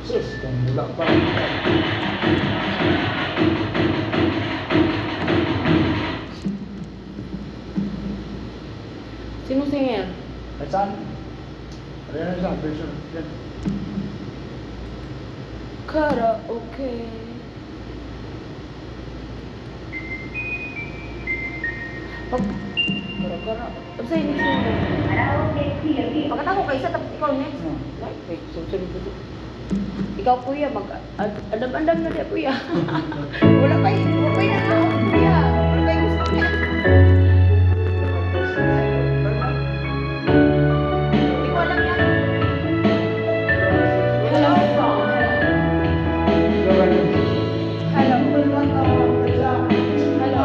Sus, kung mula pa. Sino singer? At saan? Ayan na isang version. Yan. Karaoke. Gara-gara. Ano sa'yo next mo? Pagkatako kayo isa, tapos ikaw next. Wait, susunod ko. Ikaw kuya, mag-andam-andam na dia kuya. Wala pa na ako kuya. Wala pa yung gusto niya. Hindi ko alam yan. Hello song. Hello. Hello.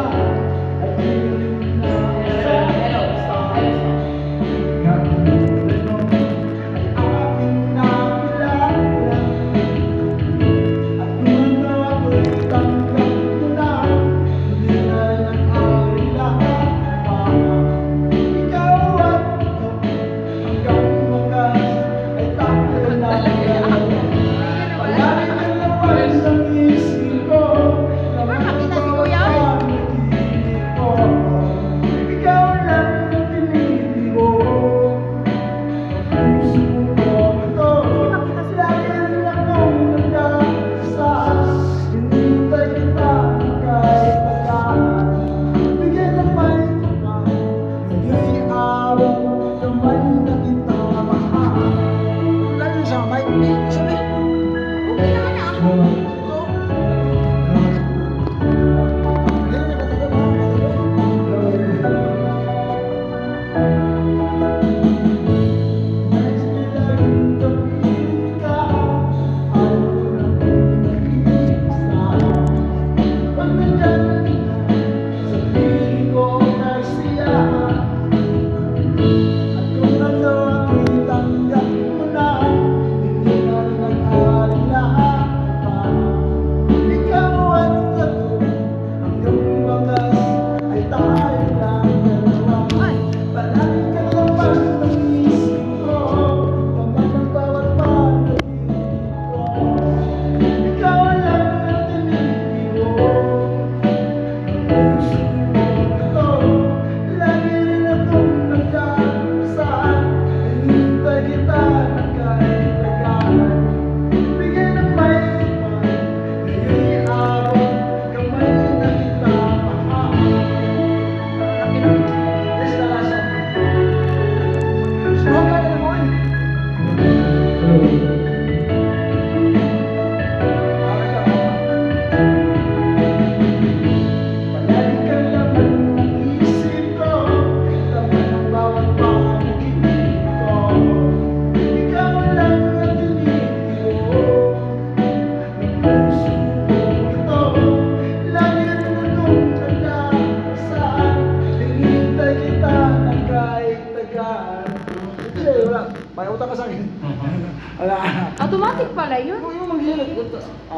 pala yun? Yung mag-iingat.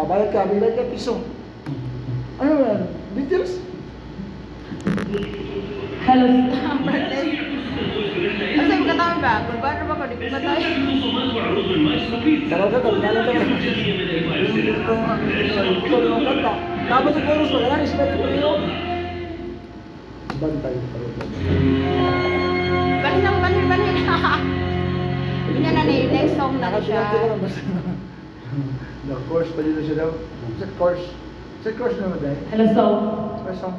Bayad ka, piso. Ano yan? Details? Hello. Kasi yung katawin ba? Kung paano ba ko, di ko matay. Tara ka, tabi ka. Yung kanta. Tapos yung chorus mo, lang, isipin ko yun. Bantay. Balik. Hindi na na next song na siya. The course pa dito siya daw. Sa course. Sa course naman dahil. Hello song.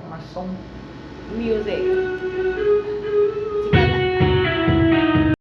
Mas song. Music.